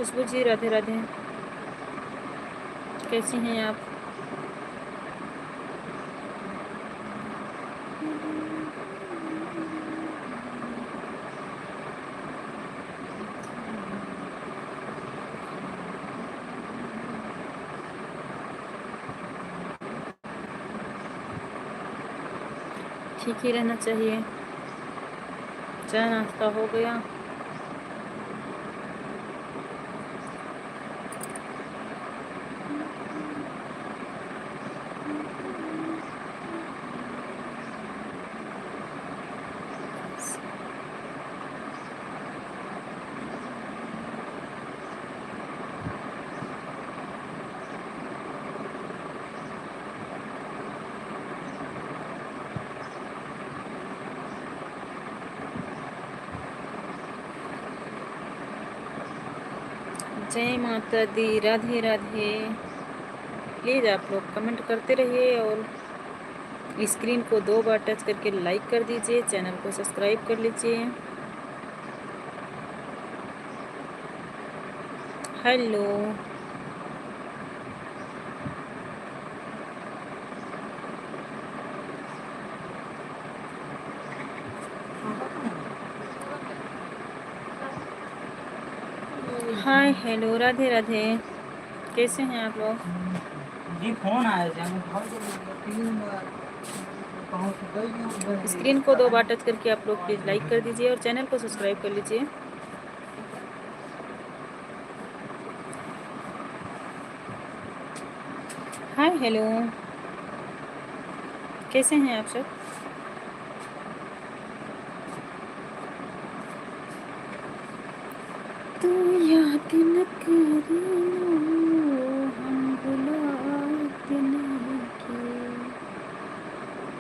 खुशबू जी राधे राधे, कैसी हैं आप? ठीक ही रहना चाहिए। चाय नाश्ता हो गया? जय माता दी, राधे राधे। प्लीज़ आप लोग कमेंट करते रहिए और स्क्रीन को 2 बार टच करके लाइक कर दीजिए, चैनल को सब्सक्राइब कर लीजिए। हेलो, हाय, हेलो, राधे राधे, कैसे हैं आप लोग? जी फोन आया स्क्रीन को 2 बार टच करके आप लोग प्लीज़ लाइक कर दीजिए और चैनल को सब्सक्राइब कर लीजिए। हाय, हेलो, कैसे हैं आप सब? तू याद न करी हम बुलाते नहीं के।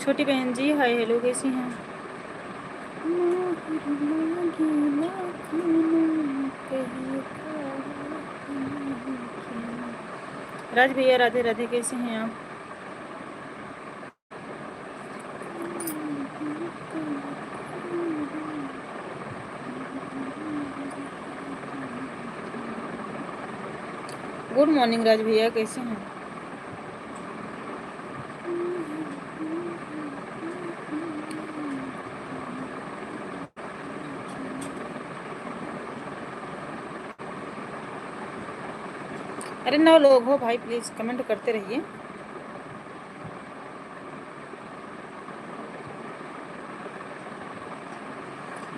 छोटी बहन जी हाय हेलो, कैसी हैं? राज भैया राधे राधे, कैसे हैं आप? गुड मॉर्निंग राज भैया, कैसे हैं? अरे 9 लोग हो भाई, प्लीज़ कमेंट करते रहिए।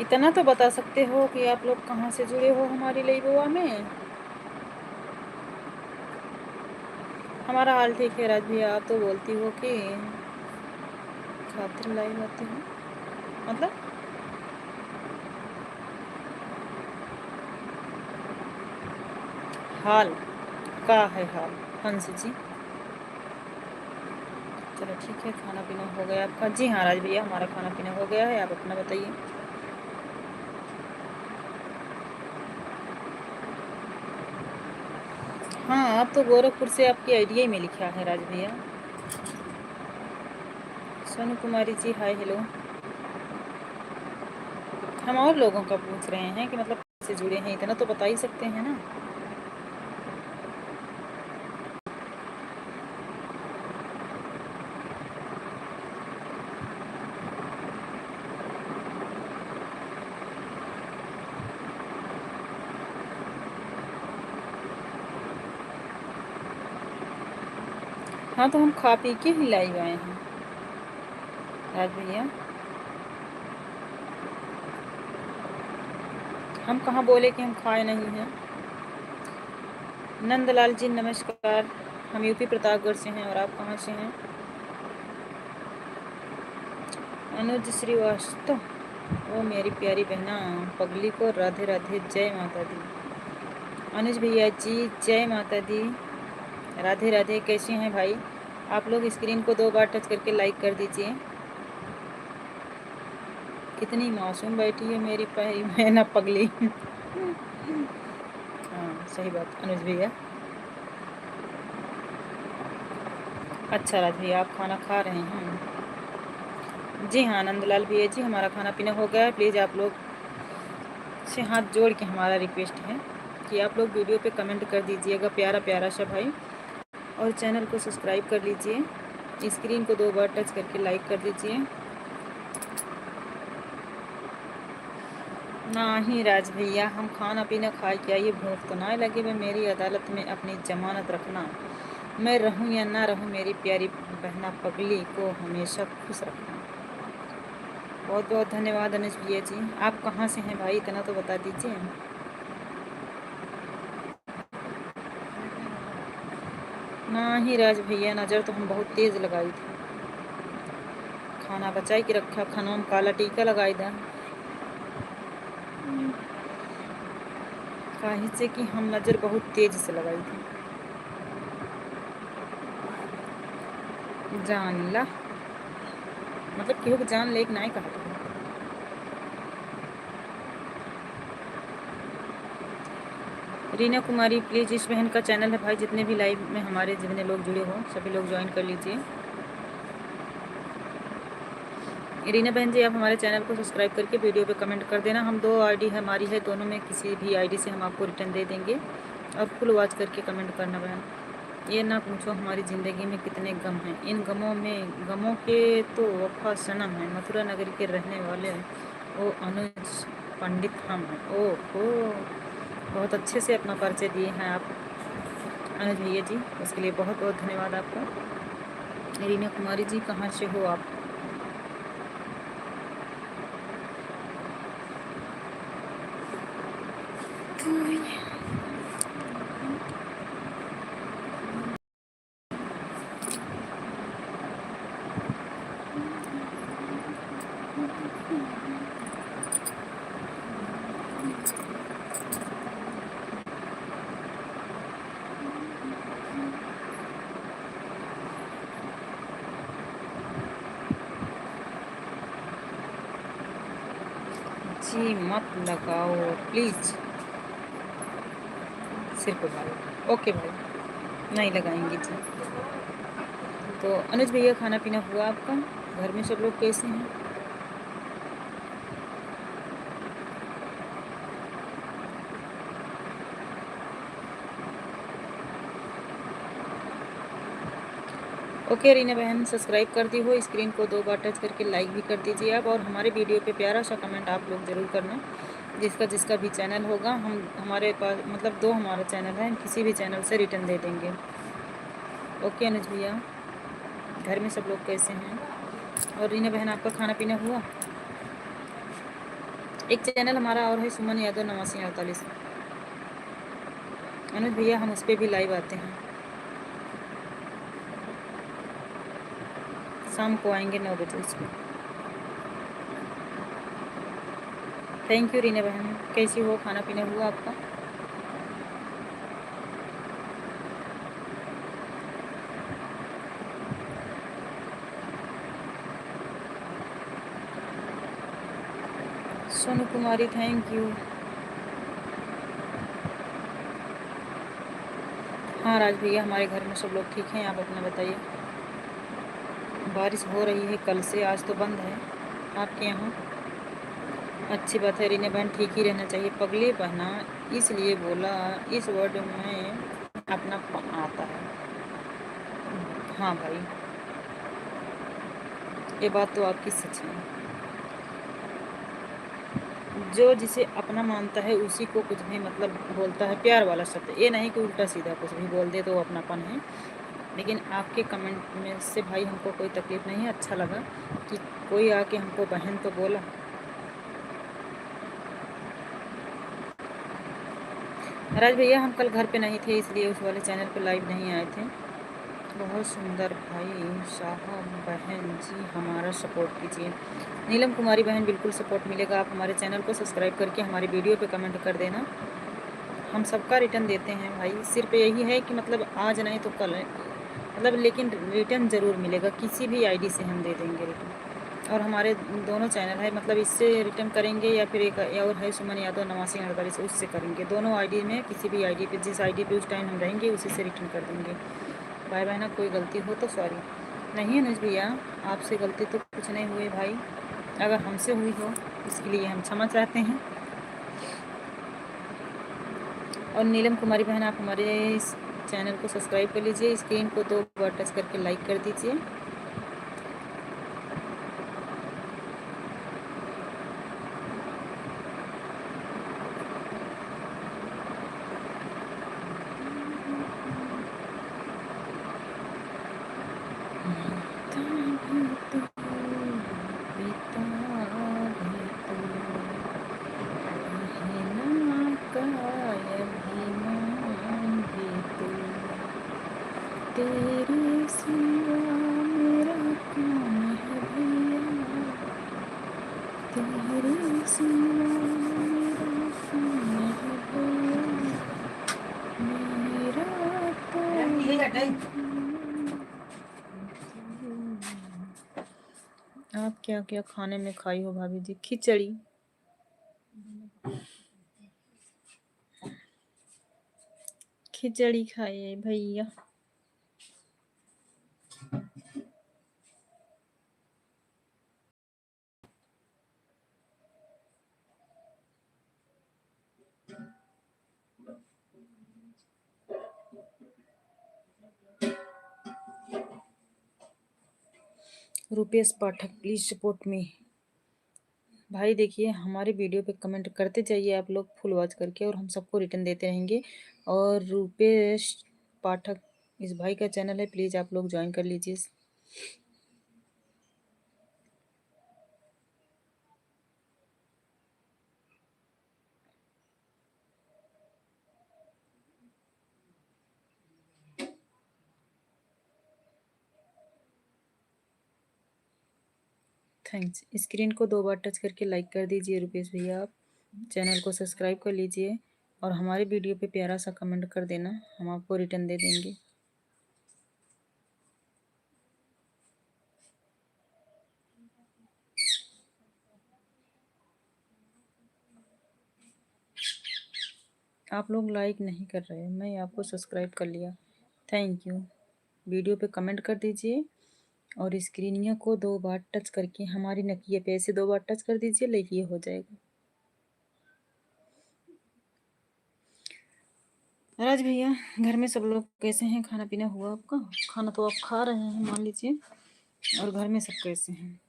इतना तो बता सकते हो कि आप लोग कहाँ से जुड़े हो हमारी लाइव में। हमारा हाल ठीक है राज भैया, आप तो बोलती हो कि खातिर लाइव आती हो, मतलब हाल का है हाल हंस जी। चलो ठीक है, खाना पीना हो गया आपका? जी हाँ राज भैया, हमारा खाना पीना हो गया है, आप अपना बताइए। हाँ, आप तो गोरखपुर से, आपकी आइडिया ही में लिखा है राज भैया। Sonu Kumari ji hi hello. हम और लोगों का पूछ रहे हैं कि मतलब कैसे जुड़े हैं, इतना तो बता ही सकते हैं ना। हाँ, तो हम खा पी के ही लाइव आए हैं राज भैया। हम कहाँ बोले कि हम खाए नहीं हैं। नंदलाल जी नमस्कार, हम यूपी प्रतापगढ़ से हैं और आप कहाँ से हैं? अनुज श्रीवास्तव, वो मेरी प्यारी बहना पगली को राधे राधे, जय माता दी। अनुज भैया जी जय माता दी, राधे राधे, कैसे हैं भाई? आप लोग स्क्रीन को 2 बार टच करके लाइक कर दीजिए। कितनी मासूम बैठी है मेरी प्यारी बहना पगली। हाँ सही बात अनुज भैया। अच्छा राज भैया, आप खाना खा रहे हैं? जी हाँ नंदलाल भैया जी, हमारा खाना पीना हो गया है। प्लीज़ आप लोग से हाथ जोड़ के हमारा रिक्वेस्ट है कि आप लोग वीडियो पे कमेंट कर दीजिएगा प्यारा प्यारा सा भाई, और चैनल को सब्सक्राइब कर लीजिए। स्क्रीन को 2 बार टच करके लाइक कर दीजिए। ना ही राज भैया, हम खाना पीना खा के आइए, भूख तो ना लगे भाई। मेरी अदालत में अपनी जमानत रखना, मैं रहूं या ना रहूं, मेरी प्यारी बहना पगली को हमेशा खुश रखना। बहुत बहुत धन्यवाद अनुज भैया जी। आप कहाँ से हैं भाई, इतना तो बता दीजिए। ना ही राज भैया, नज़र तो हम बहुत तेज़ लगाई थी, खाना बचाई के रखा, खानों में काला टीका लगाई था, काहे से कि हम नज़र बहुत तेज से लगाई थी। जान ला मतलब केहू के जान लेक ना कहा था। रीना कुमारी प्लीज़, इस बहन का चैनल है भाई, जितने भी लाइव में हमारे जितने लोग जुड़े हो सभी लोग ज्वाइन कर लीजिए। रीना बहन जी, आप हमारे चैनल को सब्सक्राइब करके वीडियो पे कमेंट कर देना। हम 2 आईडी हमारी है, दोनों में किसी भी आईडी से हम आपको रिटर्न दे देंगे। और फुल वॉच करके कमेंट करना बहन। ये ना पूछो हमारी ज़िंदगी में कितने गम हैं, इन गमों के तो वफा सनम है। मथुरा नगरी के रहने वाले वो अनुज पंडित हम हैं। ओहो, बहुत अच्छे से अपना परिचय दिए हैं आप अनुज भैया जी, उसके लिए बहुत बहुत धन्यवाद आपका। रीना कुमारी जी, कहाँ से हो आप? जी मत लगाओ प्लीज़ सिर पे भाई। ओके भाई, नहीं लगाएंगे जी। तो अनुज भैया, खाना पीना हुआ आपका? घर में सब लोग कैसे हैं? ओके रीना बहन, सब्सक्राइब कर दी हो, स्क्रीन को 2 बार टच करके लाइक भी कर दीजिए आप। और हमारे वीडियो पे प्यारा सा कमेंट आप लोग ज़रूर करना। जिसका भी चैनल होगा, हम हमारे पास मतलब 2 हमारा चैनल है, हम किसी भी चैनल से रिटर्न दे देंगे। ओके अनुज भैया, घर में सब लोग कैसे हैं? और रीना बहन, आपका खाना पीना हुआ? एक चैनल हमारा और है, सुमन यादव 8948। अनुज भैया, हम उस पर भी लाइव आते हैं, शाम को आएंगे 9 बजे उसमें। थैंक यू रीना बहन। कैसी हो, खाना पीना हुआ आपका? सोनू कुमारी, थैंक यू। हाँ राज भैया, हमारे घर में सब लोग ठीक हैं, आप अपना बताइए। बारिश हो रही है कल से, आज तो बंद है आपके यहाँ? अच्छी बात है रीना बहन, ठीक ही रहना चाहिए। पगली बहना इसलिए बोला, इस वर्ड में अपना आता है। हाँ भाई, ये बात तो आपकी सच है। जो जिसे अपना मानता है उसी को कुछ भी मतलब बोलता है, प्यार वाला शब्द, ये नहीं कि उल्टा सीधा कुछ भी बोल दे तो वो अपनापन है। लेकिन आपके कमेंट में से भाई हमको कोई तकलीफ़ नहीं है, अच्छा लगा कि कोई आके हमको बहन तो बोला। राज भैया, हम कल घर पे नहीं थे, इसलिए उस वाले चैनल पे लाइव नहीं आए थे। बहुत सुंदर भाई साहब, बहन जी हमारा सपोर्ट कीजिए। नीलम कुमारी बहन, बिल्कुल सपोर्ट मिलेगा। आप हमारे चैनल को सब्सक्राइब करके हमारी वीडियो पे कमेंट कर देना, हम सबका रिटर्न देते हैं भाई। सिर्फ यही है कि मतलब आज नहीं तो कल है, मतलब लेकिन रिटर्न ज़रूर मिलेगा, किसी भी आईडी से हम दे देंगे रिटर्न। और हमारे दोनों चैनल है, मतलब इससे रिटर्न करेंगे या फिर एक और है सुमन यादव 8948, उससे करेंगे। दोनों आईडी में किसी भी आईडी पे, जिस आईडी पे उस टाइम हम रहेंगे उसी से रिटर्न कर देंगे। भाई बहना, कोई गलती हो तो सॉरी। नहीं अनुज भैया, आपसे गलती तो कुछ नहीं हुई भाई, अगर हमसे हुई हो इसके लिए हम क्षमा चाहते हैं। और नीलम कुमारी बहन, आप हमारे इस चैनल को सब्सक्राइब कर लीजिए, स्क्रीन को 2 बार टच करके लाइक कर दीजिए। तेरे सिवा मेरा कौन है भैया, तेरे सिवा मेरा कौन है भैया, मेरा आप क्या क्या खाने में खाई हो भाभी जी? खिचड़ी, खिचड़ी खाई है भैया। रुपेश पाठक, प्लीज सपोर्ट मी। भाई देखिए, हमारे वीडियो पे कमेंट करते जाइए आप लोग फुल वॉच करके, और हम सबको रिटर्न देते रहेंगे। और रुपेश पाठक इस भाई का चैनल है, प्लीज़ आप लोग ज्वाइन कर लीजिए। थैंक्स। स्क्रीन को 2 बार टच करके लाइक कर दीजिए रुपेश भैया, आप चैनल को सब्सक्राइब कर लीजिए, और हमारे वीडियो पे प्यारा सा कमेंट कर देना, हम आपको रिटर्न दे देंगे। आप लोग लाइक नहीं कर रहे, मैं आपको सब्सक्राइब कर लिया, थैंक यू। वीडियो पे कमेंट कर दीजिए, और स्क्रीनिया को 2 बार टच करके हमारी नकिया पे ऐसे 2 बार टच कर दीजिए, लाइक ये हो जाएगा। राज भैया, घर में सब लोग कैसे हैं? खाना पीना हुआ आपका? खाना तो आप खा रहे हैं मान लीजिए, और घर में सब कैसे हैं?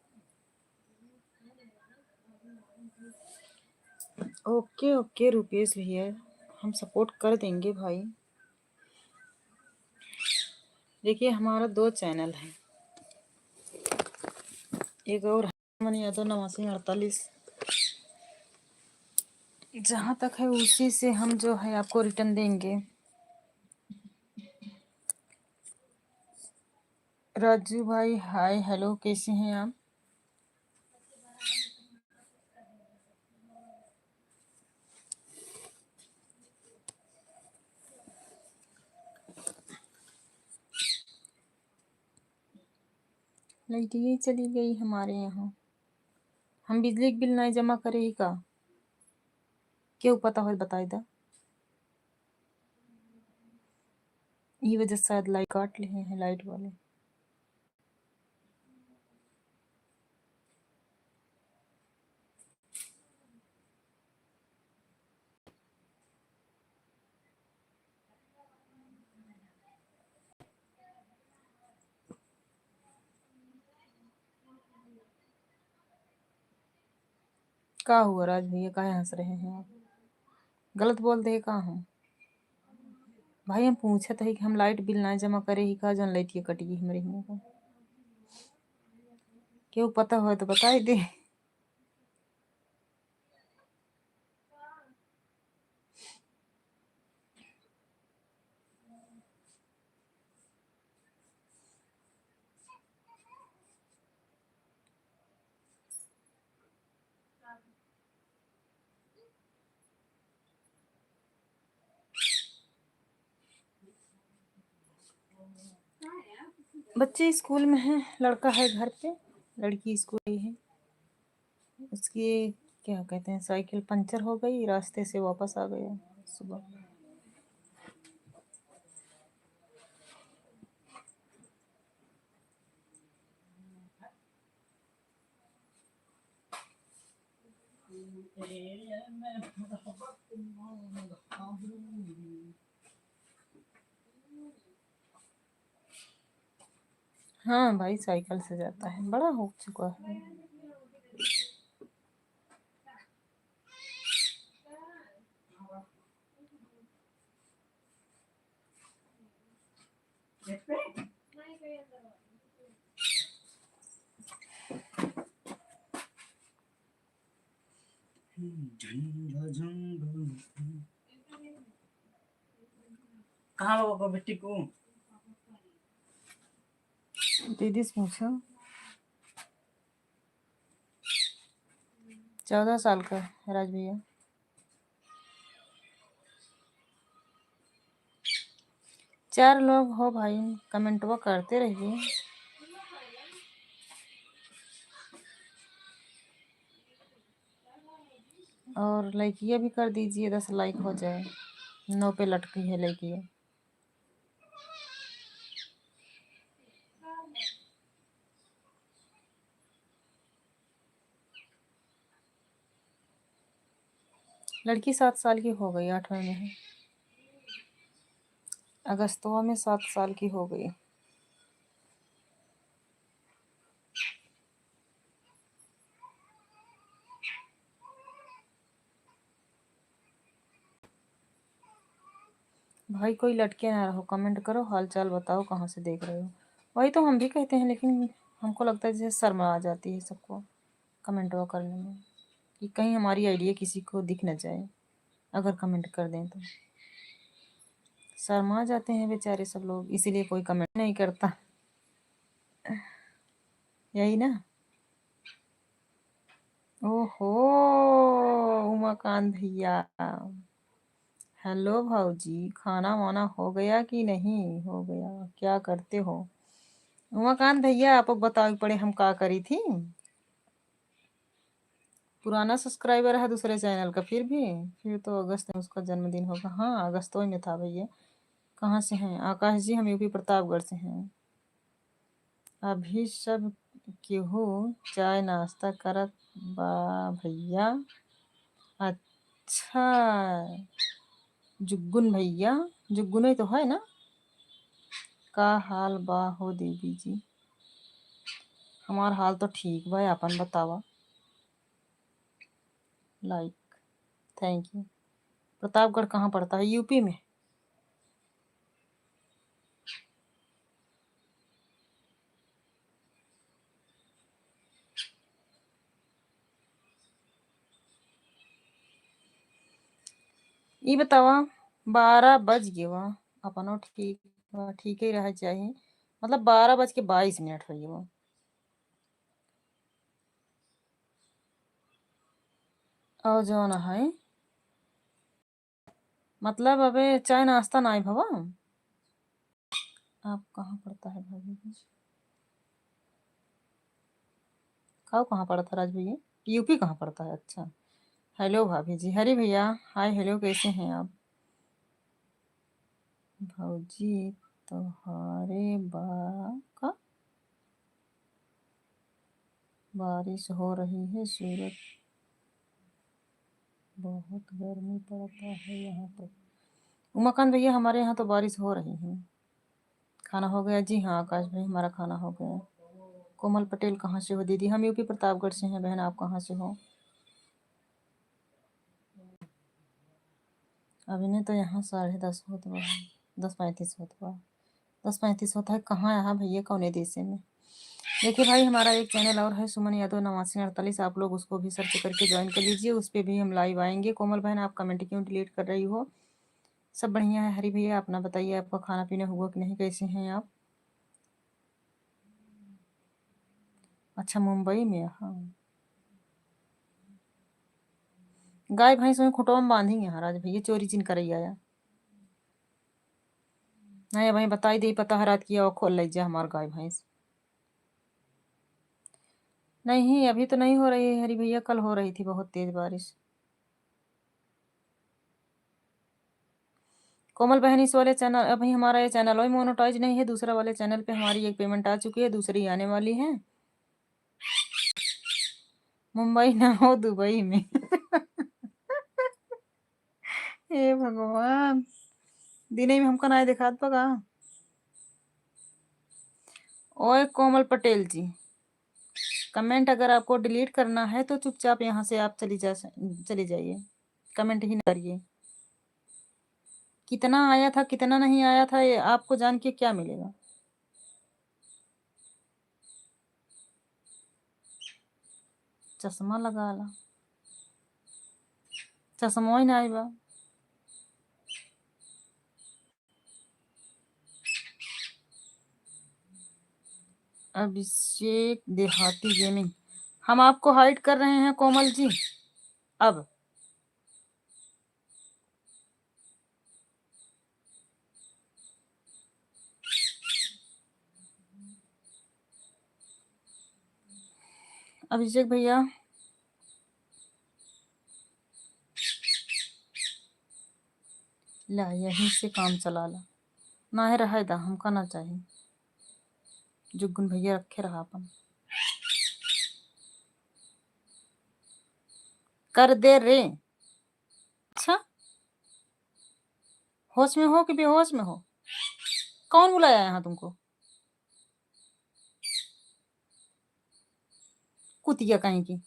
ओके ओके रुपेश भैया, हम सपोर्ट कर देंगे भाई। देखिए, हमारा 2 चैनल है, एक और मन यादव 8948, जहाँ तक है उसी से हम जो है आपको रिटर्न देंगे। राजू भाई हाय हेलो, कैसे हैं आप? लाइट ये चली गई हमारे यहाँ, हम बिजली बिल नहीं जमा करे ही का? क्यों पता हो बताई दा, ये वजह से शायद लाइट काट ले हैं लाइट वाले। का हुआ राज भैया, काहे हंस रहे हैं आप? गलत बोल दे का हम? भाई हम पूछत है कि हम लाइट बिल ना जमा करे ही का, जन लाइट ये कटी हमारे यहाँ का? क्यों पता हो तो बता ही दे। बच्चे स्कूल में हैं, लड़का है घर पे, लड़की स्कूल गई है। उसकी क्या कहते हैं, साइकिल पंचर हो गई, रास्ते से वापस आ गया सुबह। हाँ भाई साइकिल से जाता है, बड़ा हो चुका है। कहाँ बाबा बेटी को दीदी से पूछो। 14 साल का है राज भैया। चार लोग हो भाई, कमेंट वो करते रहिए। और लाइकिया भी कर दीजिए, 10 लाइक हो जाए। 9 पे लटकी है लाइकिया। लड़की 7 साल की हो गई, 8वें में है। अगस्तवा में 7 साल की हो गई। भाई कोई लटके ना रहो, कमेंट करो, हाल चाल बताओ, कहाँ से देख रहे हो। वही तो हम भी कहते हैं, लेकिन हमको लगता है जैसे शर्म आ जाती है सबको कमेंट वो करने में, कि कहीं हमारी आइडिया किसी को दिख न जाए अगर कमेंट कर दें तो। शर्मा जाते हैं बेचारे सब लोग, इसीलिए कोई कमेंट नहीं करता। यही ना। ओहो उमाकांत भैया, हेलो भाऊजी, खाना वाना हो गया कि नहीं हो गया, क्या करते हो? उमाकांत भैया आप बताओ पड़े हम का करी थी। पुराना सब्सक्राइबर है दूसरे चैनल का, फिर तो अगस्त में उसका जन्मदिन होगा। हाँ अगस्त में था भैया। कहाँ से हैं? आकाश जी हम यूपी प्रतापगढ़ से हैं। अभी सब केहू चाय नाश्ता करत बा भैया। अच्छा जुग्गुन भैया, जुग्गुन ही तो है ना। का हाल बा हो देवी जी? हमार हाल तो ठीक बा, अपन बतावा। Like, thank you. प्रतापगढ़ कहाँ पड़ता है? यूपी में। ये बतावा 12 बज गए वा। अपनो ठीक ठीक ही रह चाहिए, मतलब 12:22 हुई वो। और जो ना है मतलब अबे चाय नाश्ता ना भवा। आप कहाँ पड़ता है भाभी जी? खाओ कहाँ पड़ा था राज भैया? यूपी कहाँ पड़ता है? अच्छा। हेलो भाभी जी, हरी भैया, हाय हेलो, कैसे हैं आप? भौजी तुम्हारे बा का बारिश हो रही है सूरत, बहुत गर्मी पड़ता है यहाँ पर। उमाकांत भैया हमारे यहाँ तो बारिश हो रही है। खाना हो गया? जी हाँ आकाश भाई हमारा खाना हो गया। कोमल पटेल कहाँ से हो दीदी? हम यूपी प्रतापगढ़ से हैं। बहन आप कहाँ से हो? अभी ने तो यहाँ 10:30 होता है, 10:35 होता है, 10:35 होता है। कहाँ यहाँ भैया कौने देश में? देखिए भाई हमारा एक चैनल और है, सुमन यादव 8948, आप लोग उसको भी सर्च करके ज्वाइन कर लीजिए, उस पर भी हम लाइव आएंगे। कोमल बहन आप कमेंट क्यों डिलीट कर रही हो? सब बढ़िया है। हरी भैया अपना बताइए, आपका खाना पीना हुआ कि नहीं, कैसे हैं आप? अच्छा मुंबई में। हाँ गाय भैंस में खुटवा में बांधी है राज भैया, चोरी चिन कर आया। नहीं भाई बताई दे पता है रात किया, खोल लीजिए हमार गाय भैंस। नहीं अभी तो नहीं हो रही है हरी भैया, कल हो रही थी बहुत तेज बारिश। कोमल बहन इस वाले चैनल, अभी हमारा ये चैनल वही मोनोटाइज नहीं है, दूसरा वाले चैनल पे हमारी एक पेमेंट आ चुकी है, दूसरी आने वाली है। मुंबई ना हो दुबई में। हे भगवान, दिने में हमका नहीं दिखात बगा। ओए कोमल पटेल जी, कमेंट अगर आपको डिलीट करना है तो चुपचाप यहाँ से आप चली जाइए, कमेंट ही ना करिए। कितना आया था कितना नहीं आया था ये आपको जान के क्या मिलेगा। चश्मा लगा ला, चश्मा ही नहीं बा। अभिषेक देहाती गेमिंग, हम आपको हाइड कर रहे हैं कोमल जी। अब अभिषेक भैया, ला यहीं से काम चला ला, ना है रहा दा हमका ना चाहिए। जुगुन भैया रखे रहा अपन कर दे रे। अच्छा, होश में हो कि बेहोश में हो? कौन बुलाया यहाँ तुमको? कुतिया कहीं की।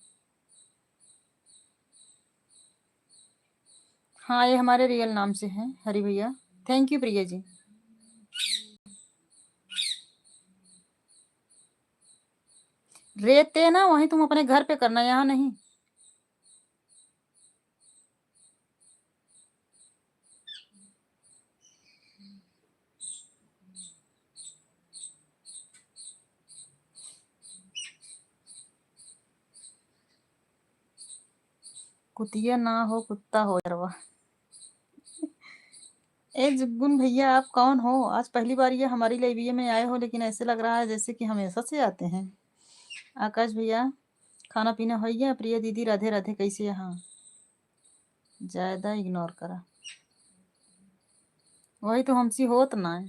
हाँ, ये हमारे रियल नाम से है हरी भैया। Thank you Priya ji. रहते ना वहीं तुम अपने घर पे करना, यहाँ नहीं। कुतिया ना हो कुत्ता हो यारवा। ए जुगुन भैया, आप कौन हो? आज पहली बार ये हमारी लाइब्रेरी में आए हो, लेकिन ऐसे लग रहा है जैसे कि हमेशा से आते हैं। आकाश भैया, खाना पीना हो गया? प्रिया दीदी राधे राधे, कैसे यहाँ? ज्यादा इग्नोर करा, वही तो हमसी होत ना है।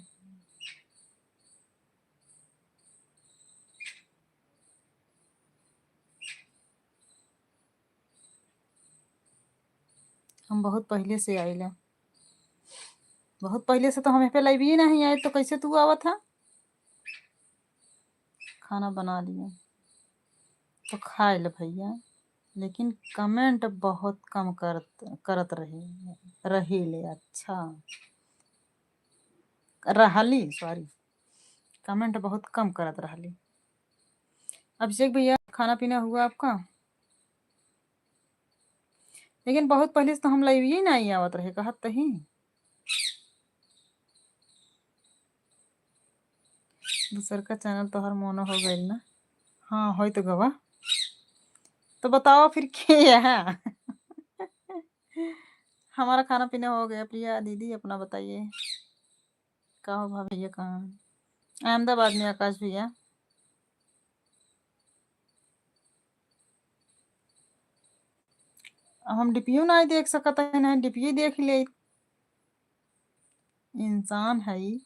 हम बहुत पहले से आइला, बहुत पहले से तो हमें पे लाइब्रेरी नहीं आए, तो कैसे तू आवा था? खाना बना लिए तो खाए ले भैया, लेकिन कमेंट बहुत कम करत रहे ले। अच्छा, रहली, सॉरी, कमेंट बहुत कम करत रहली। अभिषेक भैया, खाना पीना हुआ आपका? लेकिन बहुत पहले से तो हम लाइब्रेरी नहीं आवत रहे, कहत तही। दूसर का चैनल तो हर मोनो हो गई ना। हाँ हो तो गवा, तो बताओ फिर क्या है? हमारा खाना पीना हो गया। प्रिया दीदी अपना बताइए, कहाँ हो भैया? कहाँ? अहमदाबाद में। आकाश भैया, हम डीपीयू नहीं देख सकता है ना, डीपीयू देख ले। इंसान है ही।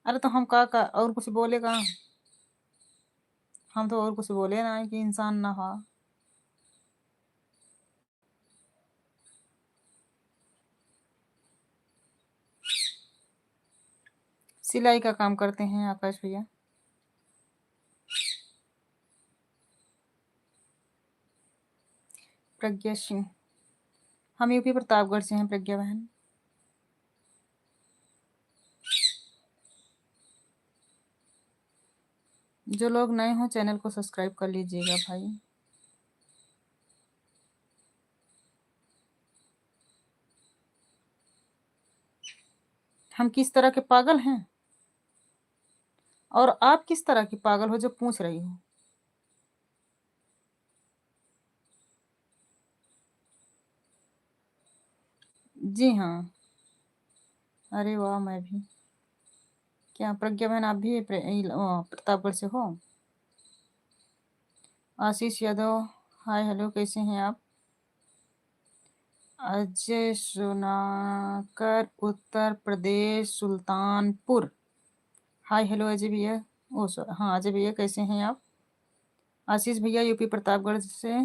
अरे तो हम का और कुछ बोलेगा? हम तो और कुछ बोले ना कि इंसान ना हो। सिलाई का काम करते हैं आकाश भैया। प्रज्ञा सिंह, हम यूपी प्रतापगढ़ से हैं प्रज्ञा बहन। जो लोग नए हो चैनल को सब्सक्राइब कर लीजिएगा भाई। हम किस तरह के पागल हैं और आप किस तरह की पागल हो जो पूछ रही हो? जी हाँ। अरे वाह, मैं भी। क्या प्रज्ञा बहन आप भी प्रतापगढ़ से हो? आशीष यादव, हाय हेलो, कैसे हैं आप? अजय सोनाकर, उत्तर प्रदेश, सुल्तानपुर। हाय हेलो अजय भैया। ओ सर, हाँ अजय भैया, कैसे हैं आप? आशीष भैया यूपी प्रतापगढ़ से।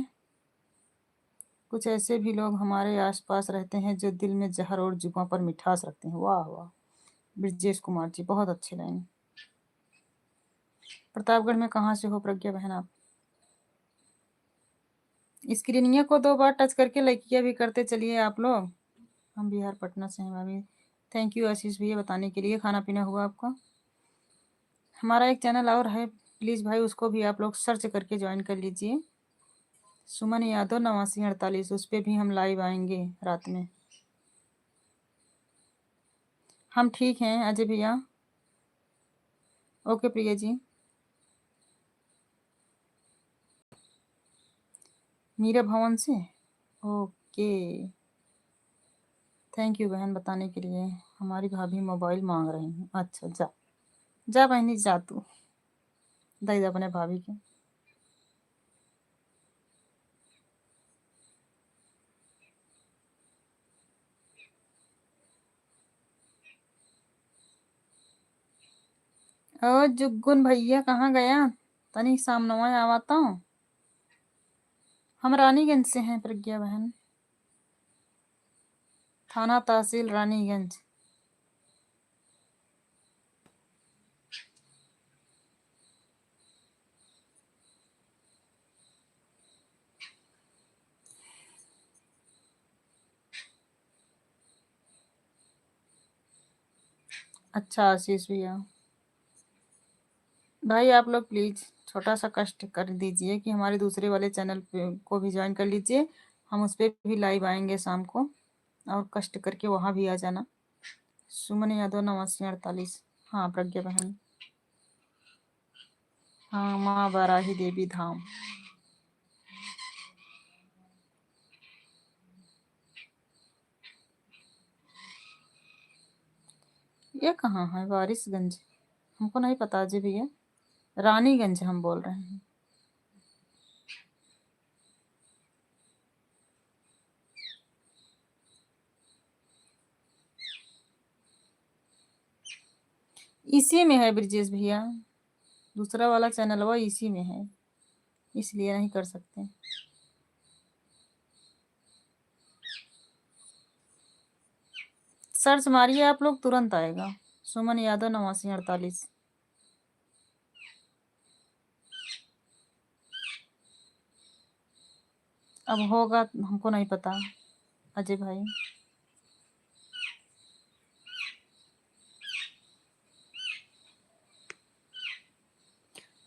कुछ ऐसे भी लोग हमारे आसपास रहते हैं जो दिल में जहर और जुबां पर मिठास रखते हैं। वाह वाह! ब्रजेश कुमार जी, बहुत अच्छी लाइन। प्रतापगढ़ में कहाँ से हो प्रज्ञा बहन आप? स्क्रीनिया को 2 बार टच करके लाइकिया भी करते चलिए आप लोग। हम बिहार पटना से हैं भाभी। थैंक यू आशीष भैया बताने के लिए। खाना पीना हुआ आपका? हमारा एक चैनल और है, प्लीज़ भाई उसको भी आप लोग सर्च करके ज्वाइन कर लीजिए। सुमन यादव 8948, उस पर भी हम लाइव आएंगे रात में। हम ठीक हैं अजय भैया। ओके प्रिया जी। मीरा भवन से, ओके। थैंक यू बहन बताने के लिए। हमारी भाभी मोबाइल मांग रही हैं। अच्छा जा जा बहनी जा, तू दई दे अपने भाभी के। ओ जुग्गुन भैया कहाँ गया? तनी सामनवा आवता हूँ। हम रानीगंज से हैं प्रज्ञा बहन, थाना तहसील रानीगंज। अच्छा आशीष भैया, भाई आप लोग प्लीज़ छोटा सा कष्ट कर दीजिए कि हमारे दूसरे वाले चैनल पे को भी ज्वाइन कर लीजिए। हम उस पर भी लाइव आएंगे शाम को, और कष्ट करके वहाँ भी आ जाना। सुमन यादव 8948। हाँ प्रज्ञा बहन, हाँ माँ बाराही देवी धाम। ये कहाँ है? वारिसगंज? हमको नहीं पता जी भैया, रानीगंज हम बोल रहे हैं। इसी में है ब्रिजेश भैया, दूसरा वाला चैनल वो इसी में है, इसलिए नहीं कर सकते। सर्च मारिए आप लोग, तुरंत आएगा। सुमन यादव 8948। अब होगा हमको नहीं पता अजय भाई।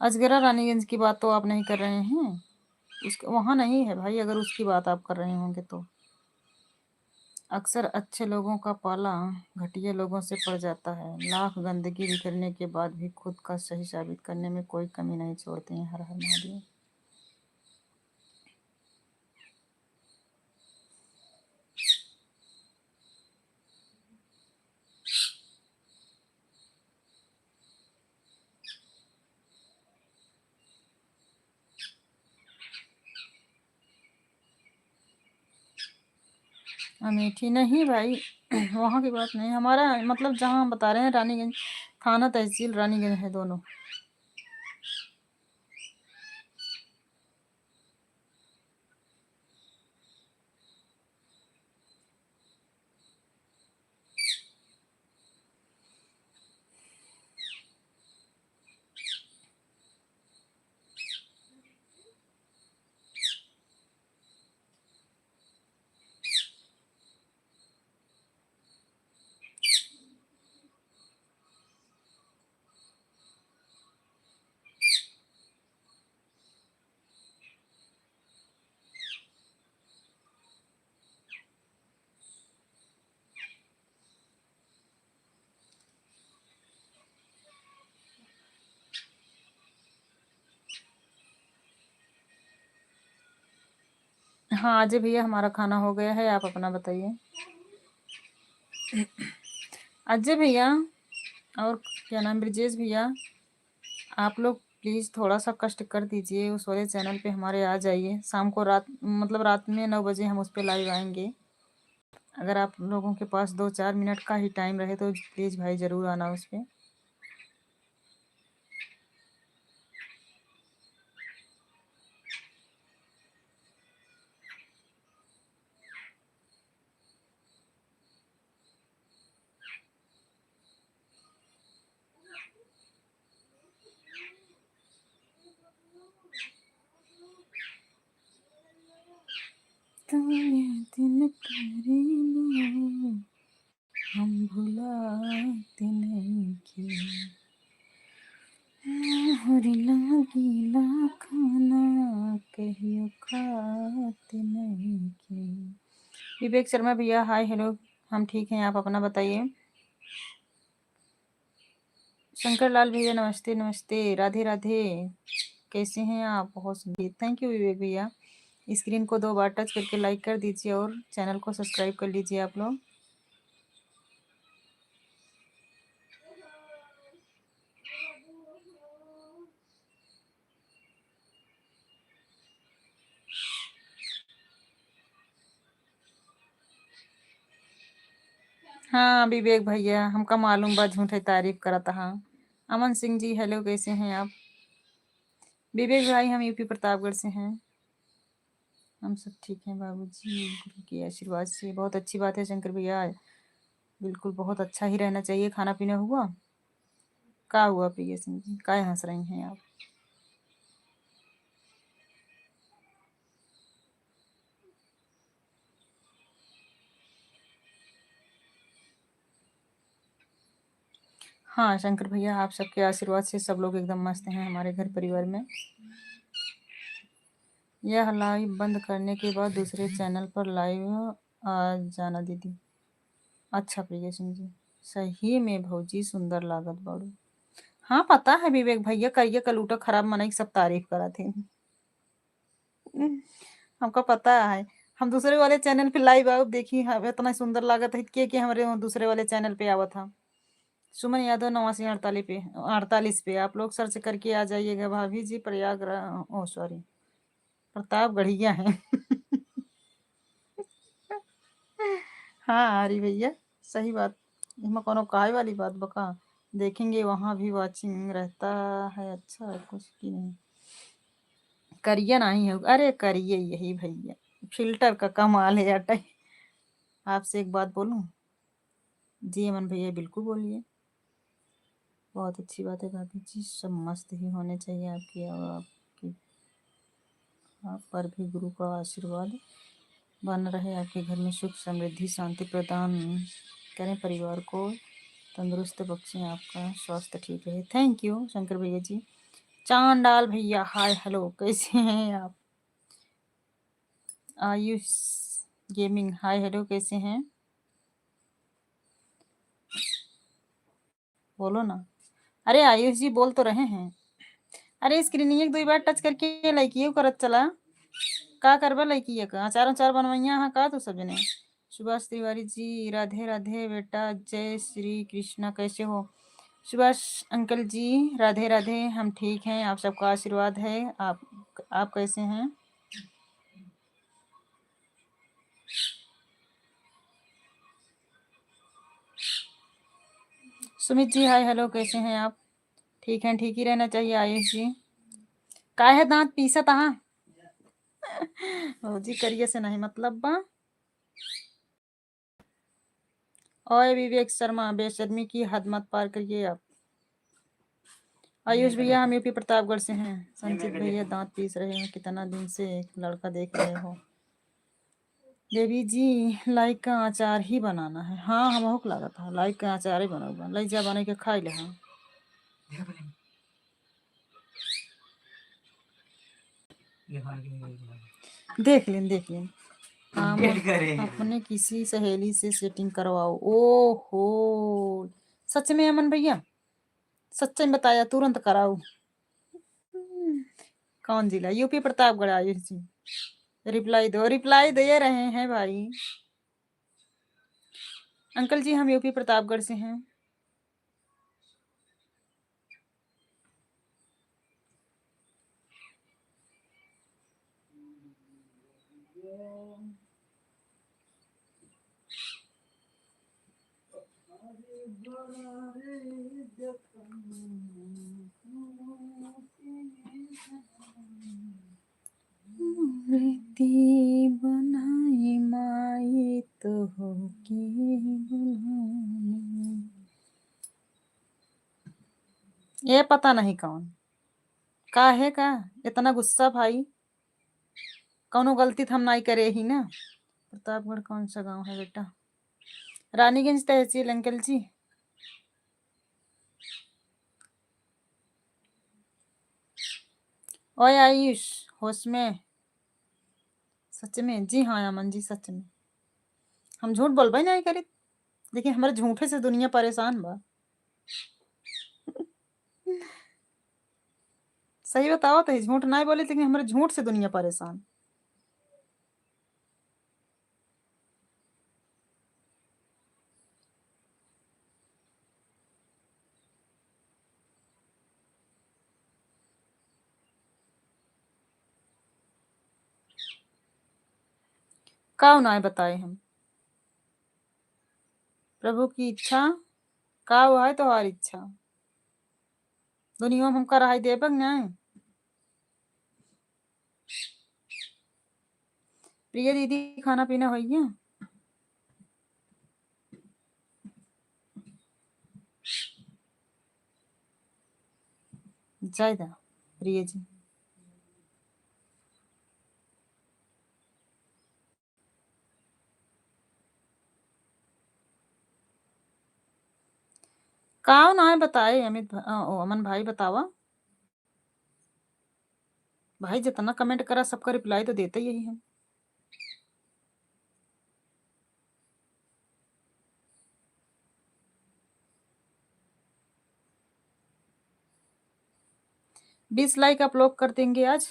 अजगरा रानीगंज की बात तो आप नहीं कर रहे हैं, उसका वहाँ नहीं है भाई। अगर उसकी बात आप कर रहे होंगे तो अक्सर अच्छे लोगों का पाला घटिया लोगों से पड़ जाता है। लाख गंदगी बिखरने के बाद भी खुद का सही साबित करने में कोई कमी नहीं छोड़ते हैं। हर हर महादेव। अमेठी नहीं भाई, वहाँ की बात नहीं। हमारा मतलब जहाँ हम बता रहे हैं रानीगंज, थाना तहसील रानीगंज है दोनों। हाँ अजय भैया हमारा खाना हो गया है, आप अपना बताइए। अजय भैया और क्या नाम, ब्रिजेश भैया, आप लोग प्लीज़ थोड़ा सा कष्ट कर दीजिए, उस वाले चैनल पे हमारे आ जाइए। शाम को रात मतलब रात में 9 बजे हम उस पर लाइव आएंगे। अगर आप लोगों के पास 2-4 मिनट का ही टाइम रहे तो प्लीज़ भाई ज़रूर आना उस पर। तुम ये दिन करेंगे हम भुलाते नहीं कि हरिला गीला खाना कहियो खाते नहीं कि। विवेक शर्मा भैया हाय हेलो, हम ठीक हैं, आप अपना बताइए। शंकर लाल भैया नमस्ते नमस्ते, राधे राधे, कैसे हैं आप? बहुत सुंदर, थैंक यू विवेक भैया। स्क्रीन को 2 बार टच करके लाइक कर दीजिए और चैनल को सब्सक्राइब कर लीजिए आप लोग। हाँ विवेक भैया, हमका मालूम बा झूठे तारीफ करत हाँ। अमन सिंह जी हेलो, कैसे हैं आप? विवेक भाई हम यूपी प्रतापगढ़ से हैं। हम सब ठीक हैं बाबूजी, गुरु के आशीर्वाद से। बहुत अच्छी बात है शंकर भैया, बिल्कुल बहुत अच्छा ही रहना चाहिए। खाना पीना हुआ? का हुआ प्रिय सिंह जी, काय हंस रही हैं आप? हाँ शंकर भैया, आप सबके आशीर्वाद से सब लोग एकदम मस्त हैं हमारे घर परिवार में। यह लाइव बंद करने के बाद दूसरे चैनल पर लाइव आ जाना दीदी। अच्छा प्रिय सिंह जी, सही में भौजी सुंदर लागत बाड़ू। हाँ पता है विवेक भैया, करिए कलूटा खराब मनई सब तारीफ करा थे। हमको पता है। हम दूसरे वाले चैनल पे लाइव आओ देखी, इतना सुंदर लागत है के हमारे दूसरे वाले चैनल पे आवा था। सुमन यादव 89 48 पे आप लोग सर्च करके आ जाइएगा। भाभी जी प्रयागराज, ओ सॉरी, प्रतापगढ़िया है। हाँ हरी भैया, सही बात। इसमें कोनो काय वाली बात बका, देखेंगे वहां भी वाचिंग रहता है। अच्छा कुछ की नहीं, करिए नहीं है, अरे करिए यही भैया, फिल्टर का कमाल है अटई। आपसे एक बात बोलूं? जी अमन भैया बिल्कुल बोलिए। बहुत अच्छी बात है भाभी जी, सब मस्त ही होने चाहिए आपकी, और आपकी आप पर भी गुरु का आशीर्वाद बन रहे। आपके घर में सुख समृद्धि शांति प्रदान करें, परिवार को तंदुरुस्त बख्शें, आपका स्वास्थ्य ठीक रहे। थैंक यू शंकर भैया जी। चांडाल भैया हाय हेलो, कैसे हैं आप? आयुष गेमिंग हाय हेलो, कैसे हैं? बोलो ना। अरे आयुष जी बोल तो रहे हैं। अरे स्क्रीन एक 2 बार टच करके लाइक करत चला। का करबा लइकिया का अचार उचार बनवैया हाँ का तू सब जने। सुभाष तिवारी जी राधे राधे बेटा, जय श्री कृष्णा, कैसे हो? सुभाष अंकल जी राधे राधे, हम ठीक हैं, आप सबका आशीर्वाद है। आप कैसे हैं? सुमित जी हाय हेलो, कैसे हैं आप? ठीक हैं, ठीक ही रहना चाहिए आयुष जी। का है दांत पीसत हाँ? जी करिए से नहीं मतलब बा। ओए विवेक शर्मा, बेशर्मी की हद मत पार करिए आप। आयुष भैया हम यूपी प्रतापगढ़ से हैं। संचित भैया दांत पीस रहे हैं, कितना दिन से एक लड़का देख रहे हो? देवी जी लाइक का अचार ही बनाना है। हाँ हम हो लगा था लाइक का अचार ही बनाऊंगा, लई जा बने के खाई ले। हाँ देख लें देख लें। हम अपने किसी सहेली से सेटिंग करवाओ। ओहो सच में अमन भैया, सच्चे में बताया तुरंत कराओ। कौन जिला? यूपी प्रतापगढ़ आयुष जी। रिप्लाई दे रहे हैं भाई। अंकल जी हम यूपी प्रतापगढ़ से हैं। मूर्ति बनाई माई तो होके बुलानी। ये पता नहीं कौन का है, का इतना गुस्सा भाई? कौनो गलती तो हम नहीं करे ही ना। प्रतापगढ़ कौन सा गांव है बेटा? रानीगंज तहसील अंकल जी। ओए आयुष, होश में? सच में? जी हाँ अमन जी, सच में हम झूठ बोलबे नहीं करी, लेकिन हमारे झूठे से दुनिया परेशान बा। सही बताओ तो झूठ नहीं बोले, लेकिन हमारे झूठ से दुनिया परेशान। काव ना बताए हम, प्रभु की इच्छा काव है तो हमारी इच्छा, दुनिया में हम कराई देबक नहीं। प्रिय दीदी खाना पीना हो गया? जायदा प्रिय जी। काव ना बताए अमन भाई बतावा। भाई जितना कमेंट करा सबका रिप्लाई तो देते यही है। बीस लाइक आप लोग कर देंगे आज।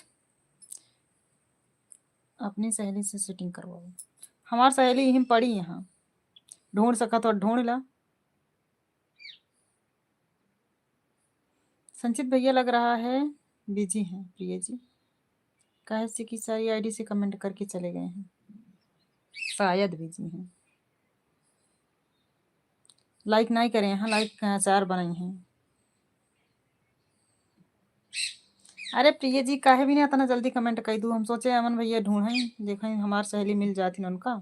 अपनी सहेली से सेटिंग करवाओ। हमारी सहेली यहीं पड़ी यहाँ, ढूंढ सका तो ढूंढ ला। संचित भैया लग रहा है बिजी हैं प्रिय जी, कैसे की सारी आईडी से कमेंट करके चले गए हैं, शायद बिजी हैं। लाइक नहीं करे हैं, लाइक 4 बनाई हैं। अरे प्रिय जी काहे भी नहीं इतना जल्दी कमेंट कर दूँ, हम सोचे अमन भैया ढूंढें, देखें हमार सहेली मिल जाती ना उनका।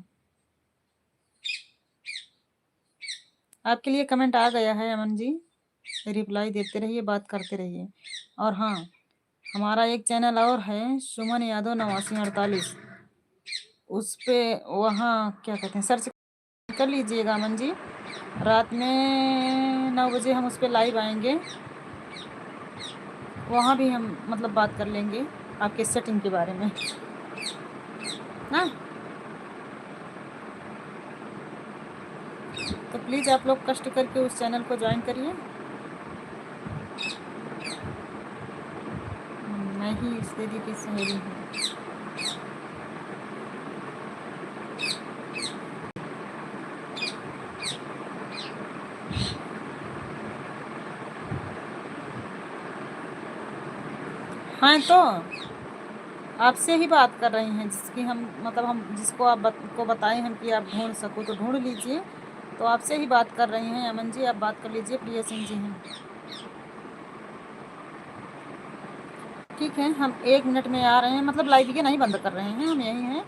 आपके लिए कमेंट आ गया है अमन जी, रिप्लाई देते रहिए, बात करते रहिए। और हाँ, हमारा एक चैनल और है सुमन यादव 8948, उस पे वहाँ क्या कहते हैं सर्च कर लीजिएगा अमन जी। रात में 9 बजे हम उस पर लाइव आएंगे, वहाँ भी हम मतलब बात कर लेंगे आपके सेटिंग के बारे में ना। तो प्लीज़ आप लोग कष्ट करके उस चैनल को ज्वाइन करिए। मैं ही इस दीदी की सहेली हूँ। हाँ तो आपसे ही बात कर रही हैं, जिसकी हम मतलब हम जिसको आप को बताएं हम कि आप ढूंढ सको तो ढूंढ लीजिए, तो आपसे ही बात कर रही हैं अमन जी, आप बात कर लीजिए। प्रिय सिंह जी हैं, ठीक है हम 1 मिनट में आ रहे हैं, मतलब लाइव ये नहीं बंद कर रहे हैं, हम यही हैं।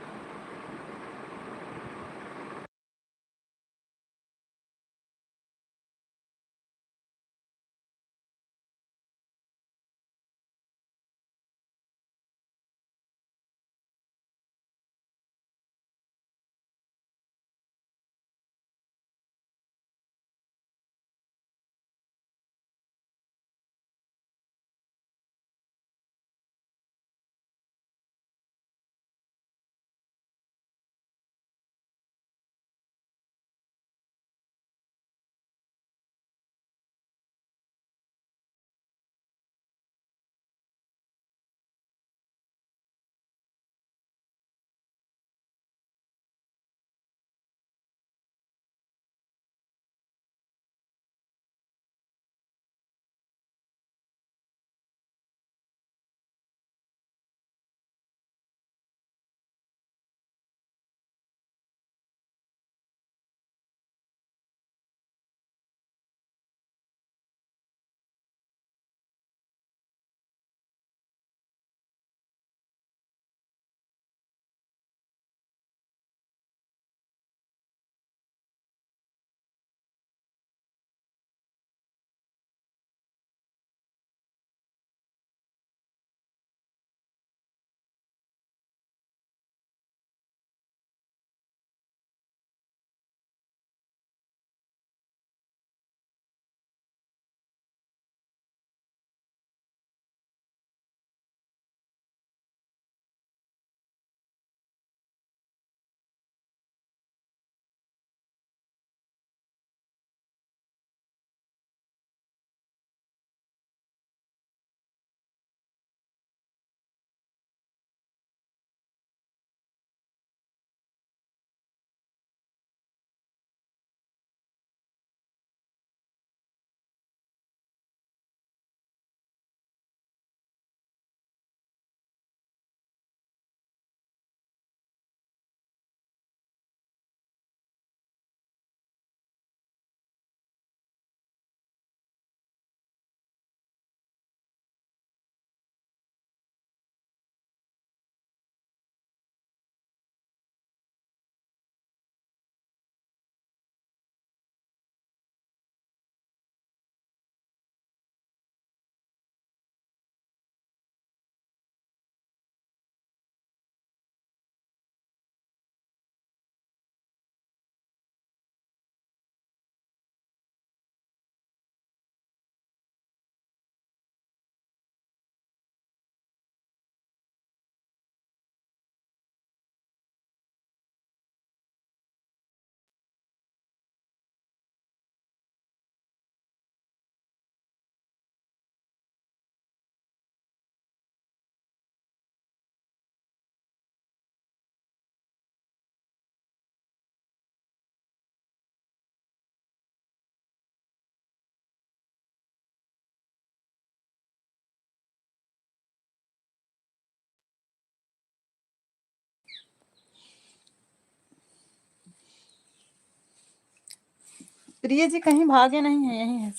प्रिय जी कहीं भागे नहीं है, यही है।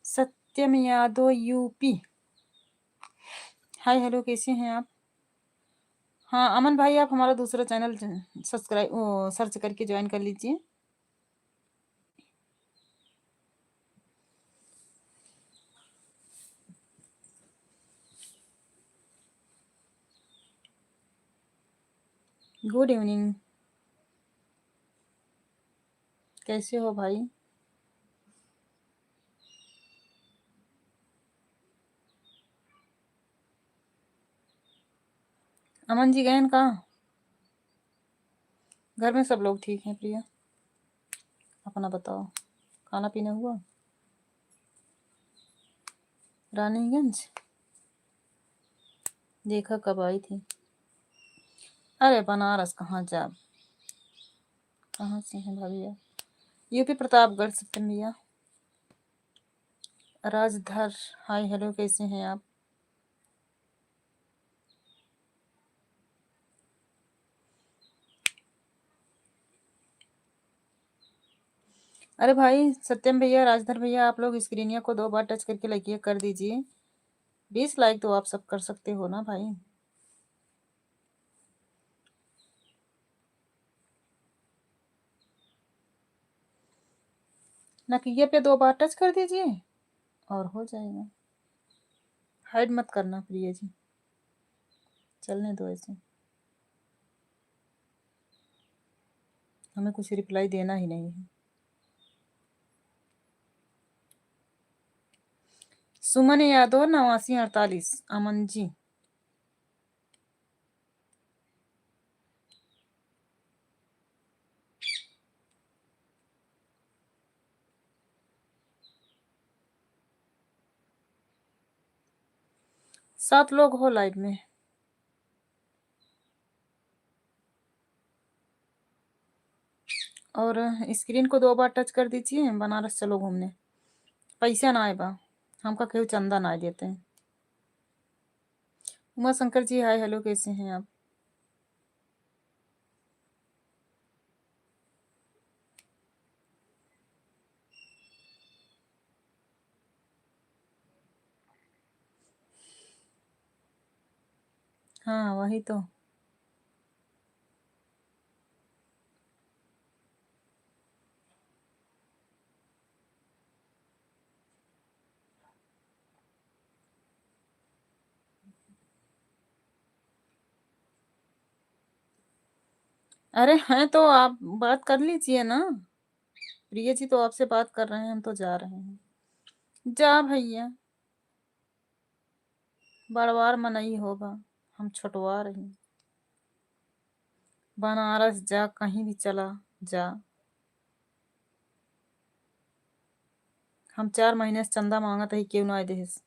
सत्यम यादव यूपी, हाय हेलो, कैसे हैं आप? हाँ अमन भाई, आप हमारा दूसरा चैनल सब्सक्राइब सर्च करके ज्वाइन कर लीजिए। गुड इवनिंग, कैसे हो भाई? अमन जी गए कहाँ? घर में सब लोग ठीक हैं प्रिया, अपना बताओ, खाना पीना हुआ? रानीगंज देखा, कब आई थी? अरे बनारस कहाँ जा, कहाँ से हैं भाभी आप? यूपी प्रतापगढ़ से भैया। राजधर, हाय हेलो, कैसे हैं आप? अरे भाई सत्यम भैया, राजधर भैया, आप लोग स्क्रीनिया को 2 बार टच करके लाइक कर दीजिए। 20 लाइक तो आप सब कर सकते हो ना भाई। नकिया पे 2 बार टच कर दीजिए और हो जाएगा। हाइड मत करना प्रिय जी, चलने दो ऐसे, हमें कुछ रिप्लाई देना ही नहीं है। सुमन यादव 8948, अमन जी। सात लोग हो लाइव में। और स्क्रीन को 2 बार टच कर दीजिए। बनारस चलो घूमने, पैसा ना आए बा, हमका केहू चंदा ना देते हैं। उमा शंकर जी, हाय हेलो, कैसे हैं आप? हाँ वही तो। अरे हैं तो आप बात कर लीजिए ना। प्रिय जी तो आपसे बात कर रहे हैं, हम तो जा रहे हैं। जा भैया, बड़वार मनई होगा, हम छुटवा रहे हैं। बनारस जा, कहीं भी चला जा। हम 4 महीने से चंदा मांगत ही, क्यों ना आए देस।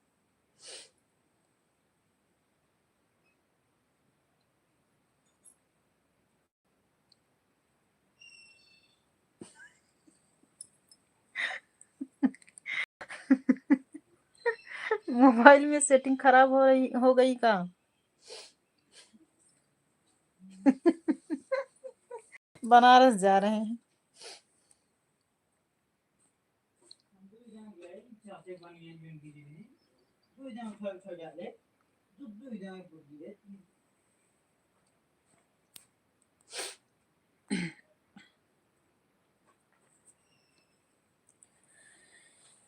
मोबाइल में सेटिंग खराब हो गई का? बनारस जा रहे हैं।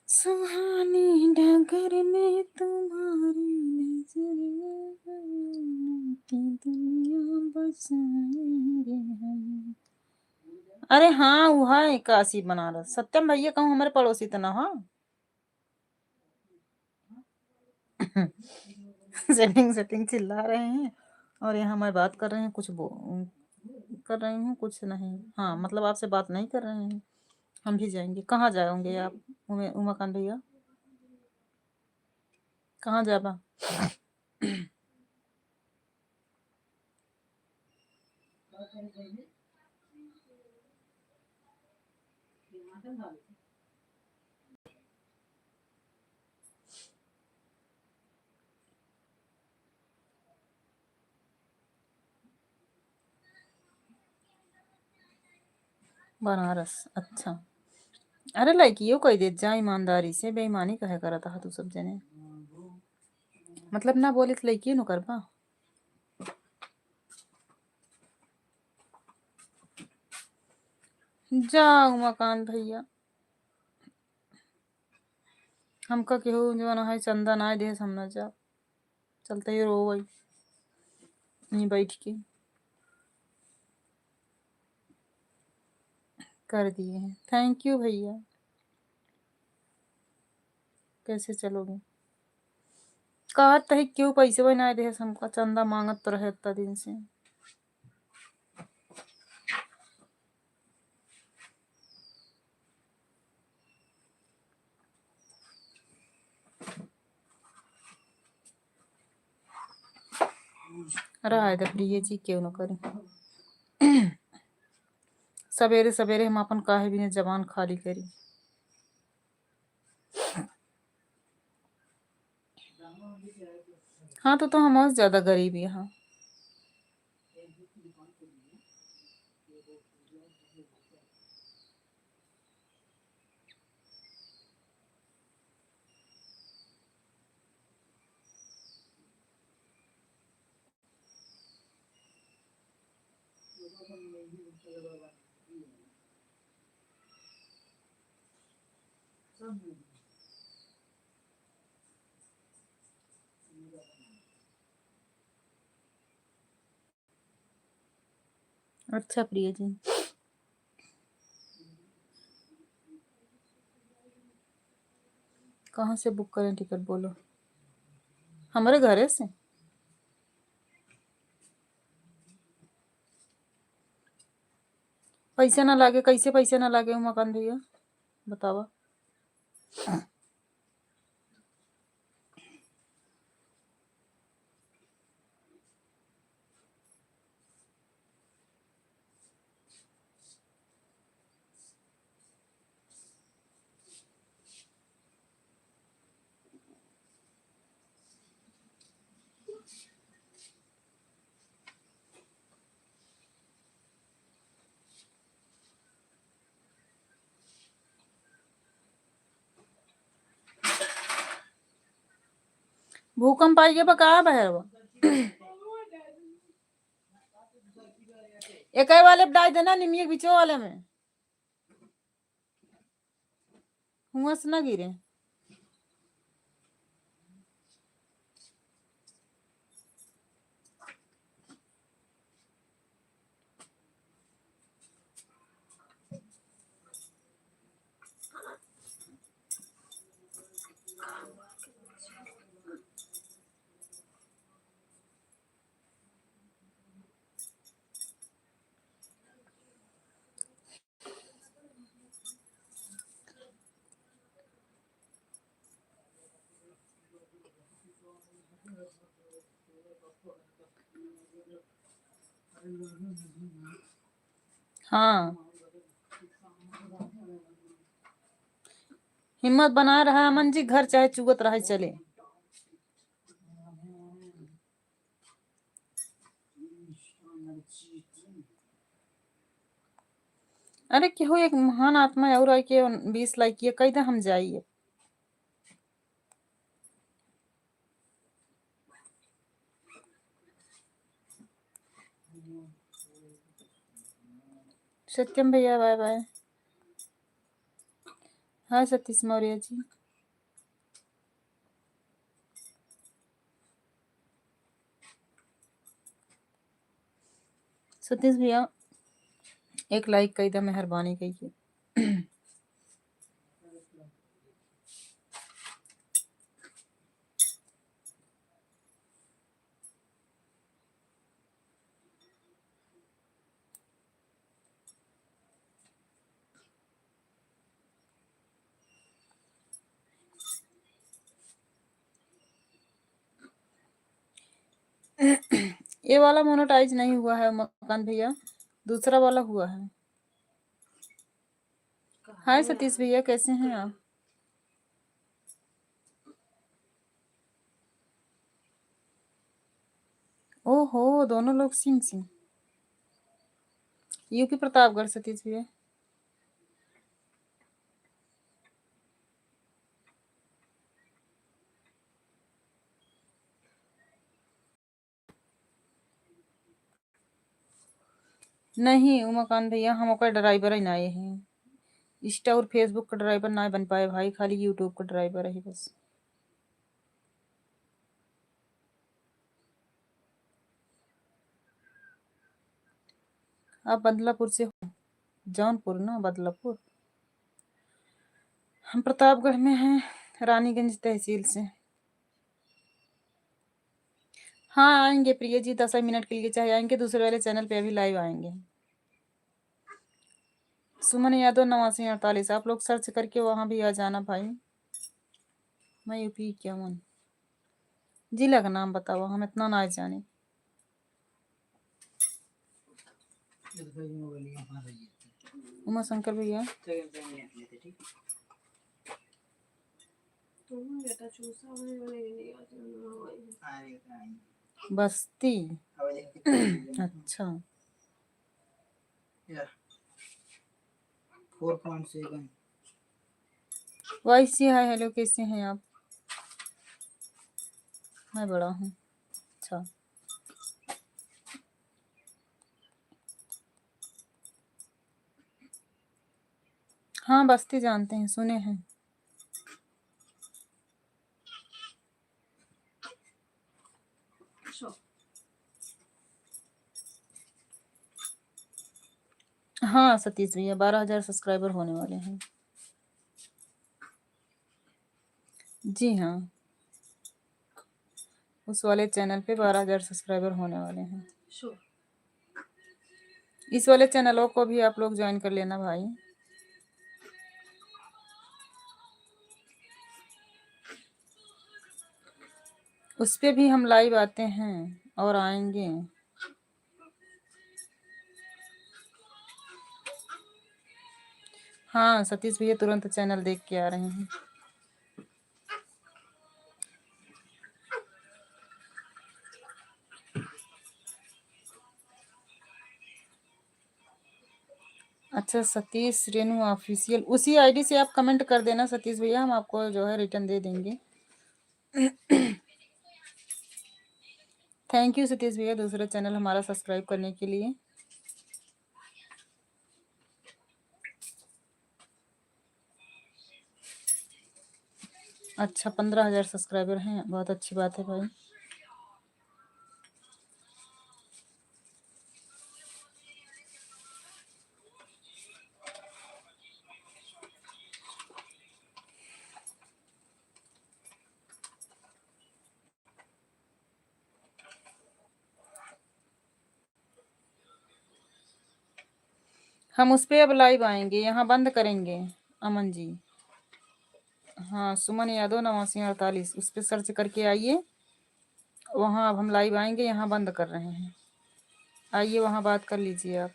सुहानी डगर में तुम्हारी नजर की दुनिया बसाएंगे हम। अरे हाँ वहा है काशी बनारस। सत्यम भैया कहूँ हमारे पड़ोसी तो ना हो। सेटिंग सेटिंग चिल्ला रहे हैं और यहाँ मैं बात कर रहे हैं, कुछ कर रही हूँ, कुछ नहीं। हाँ मतलब आपसे बात नहीं कर रहे हैं। हम भी जाएंगे, कहाँ जाओगे आप? उमाकांत भैया कहाँ जाबा? बनारस, अच्छा। अरे लड़कियों कह दे जा ईमानदारी से, बेईमानी कहे करता है तू सब जने। मतलब ना बोले तो लड़की न करबा। जा उमाकांत भैया, हमका केहू जो है चंदा ना दे समझ जा, चलते ही रो वही नहीं बैठ के कर दिए हैं। थैंक यू भैया। कैसे चलोगे? कहत है क्यों पैसे बना दे हमका, चंदा मांगत तो रहे इतना दिन से। रहा है प्रिय जी, क्यों न करें। सवेरे सवेरे हम अपन काहे भी जबान खाली करी। हाँ तो हम और ज्यादा गरीब यहाँ। अच्छा प्रिय जी, कहाँ से बुक करें टिकट बोलो? हमारे घरे से? पैसे ना लागे? कैसे पैसे ना लागे उमाकांत भैया, बतावा। भूकंप आई के बका बहरवा एक वाले डाल देना निमिये बिचो वाले में हुआ से ना गिरे। हाँ, हिम्मत बनाए रहा अमन जी, घर चाहे चुगत रहे चले। अरे केहू एक महान आत्मा और आई के 20 लाइक किए कही हम जाइए। सत्यम भैया बाय बाय। हाय सतीश मौर्य जी। सतीश भैया एक लाइक कही था, मेहरबानी कही। ये वाला मोनेटाइज नहीं हुआ है मकान भैया, दूसरा वाला हुआ है। हाय सतीश भैया, कैसे हैं आप? ओहो, दोनों लोग सिंह सिंह। यूपी प्रतापगढ़ सतीश भैया। नहीं उमाकांत भैया, हम ओकर ड्राइवर ही ना हैं। इंस्टा और फेसबुक का ड्राइवर ना बन पाए भाई, खाली यूट्यूब का ड्राइवर है बस। आप बदलापुर से हो? जौनपुर ना, बदलापुर। हम प्रतापगढ़ में हैं, रानीगंज तहसील से। हाँ आएंगे प्रिय जी, 10 मिनट के लिए चाहे आएंगे, दूसरे वाले चैनल पे अभी लाइव आएंगे। सुमन यादव 8948, आप लोग सर्च करके वहां भी आ जाना भाई। मैं यूपी 51। जिला का नाम बताओ, हम इतना ना जाने। उमा शंकर भैया, बस्ती। अच्छा 4.7। वाइसी हाय हेलो, कैसे हैं आप? मैं बड़ा हूँ। अच्छा हाँ, बस्ती जानते हैं, सुने हैं। हाँ सतीश भैया, 12,000 सब्सक्राइबर होने वाले हैं। जी हाँ, उस वाले चैनल पे 12,000 सब्सक्राइबर होने वाले हैं। इस वाले चैनलों को भी आप लोग ज्वाइन कर लेना भाई। उस पे भी हम लाइव आते हैं और आएंगे। हाँ सतीश भैया, तुरंत चैनल देख के आ रहे हैं। अच्छा सतीश रेनू ऑफिशियल, उसी आईडी से आप कमेंट कर देना सतीश भैया, हम आपको जो है रिटर्न दे देंगे। थैंक यू सतीश भैया, दूसरा चैनल हमारा सब्सक्राइब करने के लिए। अच्छा 15,000 सब्सक्राइबर हैं, बहुत अच्छी बात है भाई। हम उस पे अब लाइव आएंगे, यहाँ बंद करेंगे अमन जी। हाँ सुमन यादव 8948, उस पे सर्च करके आइए, वहाँ अब हम लाइव आएंगे, यहाँ बंद कर रहे हैं। आइए वहाँ बात कर लीजिए आप।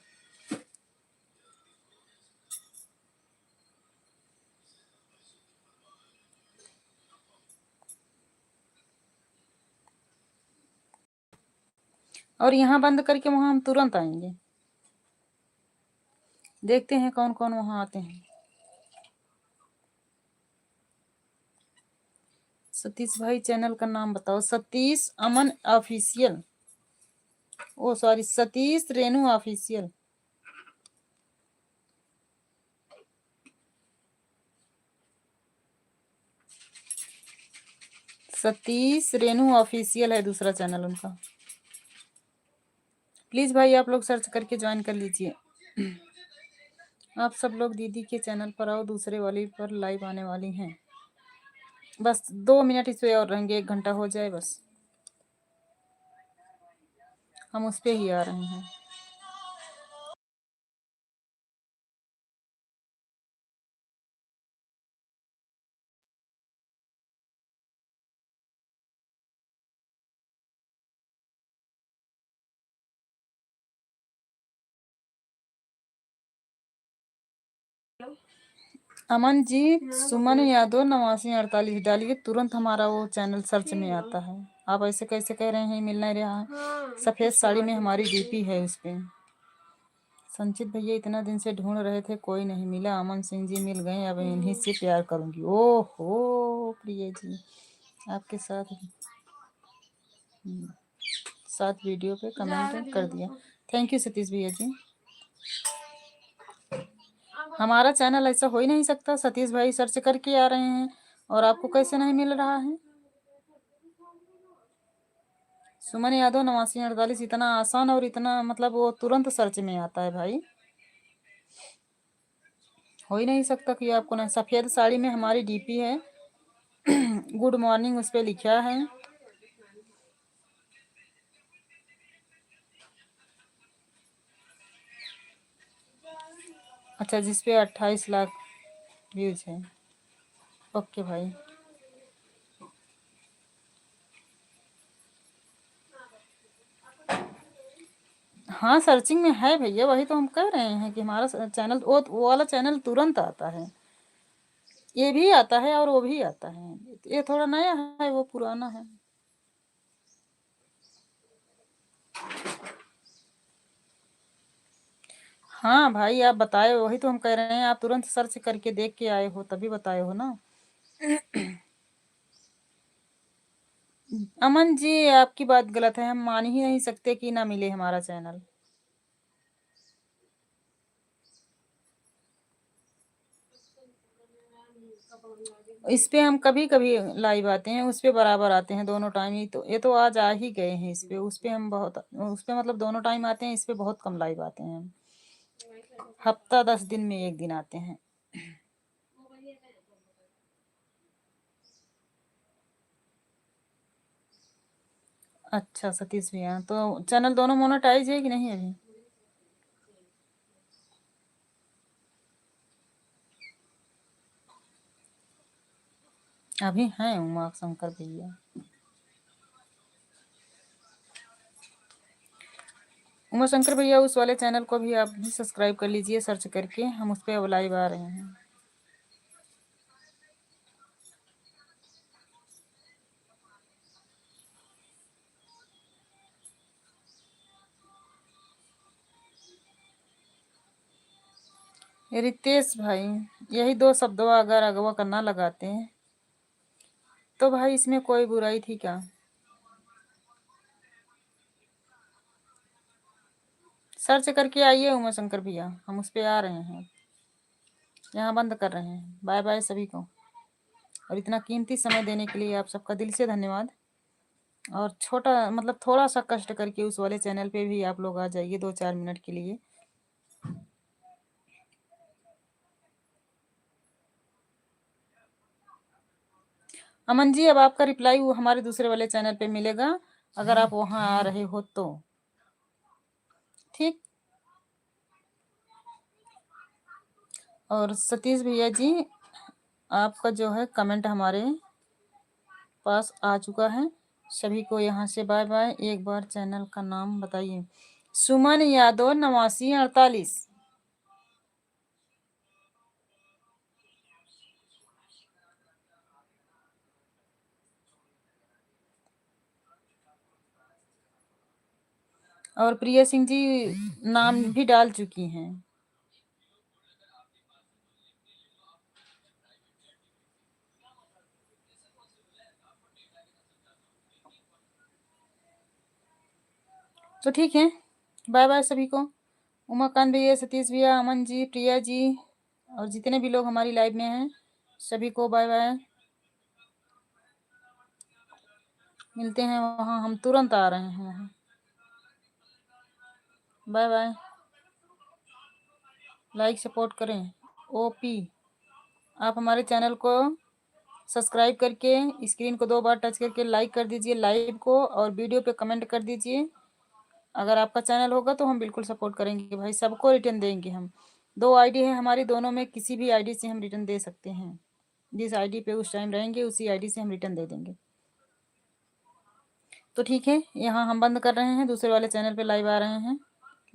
और यहाँ बंद करके वहाँ हम तुरंत आएंगे। देखते हैं कौन कौन वहाँ आते हैं। सतीश भाई चैनल का नाम बताओ। सतीश अमन ऑफिशियल, ओ sorry Satish Renu official. Satish Renu official है दूसरा चैनल उनका। प्लीज भाई आप लोग सर्च करके ज्वाइन कर लीजिए। आप सब लोग दीदी के चैनल पर आओ, दूसरे वाली पर लाइव आने वाली हैं। बस 2 मिनट इस पे और रहेंगे, 1 घंटा हो जाए बस, हम उस पे ही आ रहे हैं। अमन जी सुमन यादव 8948 डालिए, तुरंत हमारा वो चैनल सर्च में आता है। आप ऐसे कैसे कह रहे हैं मिल नहीं रहा है? सफेद साड़ी में हमारी डीपी है उस पे। संचित भैया इतना दिन से ढूंढ रहे थे, कोई नहीं मिला। अमन सिंह जी मिल गए, अब इन्हीं से प्यार करूंगी। ओहो प्रिय जी, आपके साथ साथ वीडियो पे कमेंट कर दिया। थैंक यू सतीश भैया जी। हमारा चैनल ऐसा हो ही नहीं सकता। सतीश भाई सर्च करके आ रहे हैं और आपको कैसे नहीं मिल रहा है? सुमन यादव 8948 इतना आसान और इतना मतलब वो तुरंत सर्च में आता है भाई। हो ही नहीं सकता कि आपको ना। सफेद साड़ी में हमारी डीपी है। गुड मॉर्निंग उस पे लिखा है। अच्छा, जिसपे 28 लाख व्यूज है। ओके भाई। हाँ, सर्चिंग में है भैया, वही तो हम कह रहे हैं कि हमारा चैनल वो वाला चैनल तुरंत आता है। ये भी आता है और वो भी आता है। ये थोड़ा नया है, वो पुराना है। हाँ भाई, आप बताए, वही तो हम कह रहे हैं। आप तुरंत सर्च करके देख के आए हो तभी बताए हो ना। अमन जी, आपकी बात गलत है। हम मान ही नहीं सकते कि ना मिले हमारा चैनल। इस पे हम कभी कभी लाइव आते हैं, उस पे बराबर आते हैं दोनों टाइम ही। तो ये तो आज आ ही गए हैं इस पे। उस पे हम बहुत, उस पे मतलब दोनों टाइम आते हैं, इस पे बहुत कम लाइव आते हैं हम। हफ्ता 10 दिन में एक दिन आते हैं। अच्छा सतीश भैया, तो चैनल दोनों मोनेटाइज है कि नहीं अभी? अभी हैं उमा शंकर भैया। उमा शंकर भैया, उस वाले चैनल को भी आप भी सब्सक्राइब कर लीजिए सर्च करके। हम उस पर अब लाइव आ रहे हैं। रितेश भाई, यही दो शब्दों अगर अगवा करना लगाते हैं तो भाई इसमें कोई बुराई थी क्या? सर्च करके आइए उमा शंकर भैया, हम उस पे आ रहे हैं। यहाँ बंद कर रहे हैं। बाय बाय सभी को। और इतना कीमती समय देने के लिए आप सबका दिल से धन्यवाद। और छोटा मतलब थोड़ा सा कष्ट करके उस वाले चैनल पे भी आप लोग आ जाइए 2-4 मिनट के लिए। अमन जी, अब आपका रिप्लाई वो हमारे दूसरे वाले चैनल पे मिलेगा, अगर आप वहां आ रहे हो तो। ठीक। और सतीश भैया जी, आपका जो है कमेंट हमारे पास आ चुका है। सभी को यहाँ से बाय बाय। एक बार चैनल का नाम बताइए। सुमन यादव 8948। और प्रिया सिंह जी नाम भी डाल चुकी हैं। तो ठीक है, बाय बाय सभी को। उमाकांत भैया, सतीश भैया, अमन जी, प्रिया जी और जितने भी लोग हमारी लाइव में हैं, सभी को बाय बाय। मिलते हैं वहाँ, हम तुरंत आ रहे हैं वहाँ। Bye bye. लाइक सपोर्ट करें। ओपी, आप हमारे चैनल को सब्सक्राइब करके स्क्रीन को 2 बार टच करके लाइक कर दीजिए लाइव को, और वीडियो पे कमेंट कर दीजिए। अगर आपका चैनल होगा तो हम बिल्कुल सपोर्ट करेंगे भाई, सबको रिटर्न देंगे हम। 2 आईडी है हमारी, दोनों में किसी भी आईडी से हम रिटर्न दे सकते हैं। जिस आईडी पे उस टाइम रहेंगे उसी आईडी से हम रिटर्न दे देंगे। तो ठीक है, यहाँ हम बंद कर रहे हैं, दूसरे वाले चैनल पे लाइव आ रहे हैं।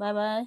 Bye bye.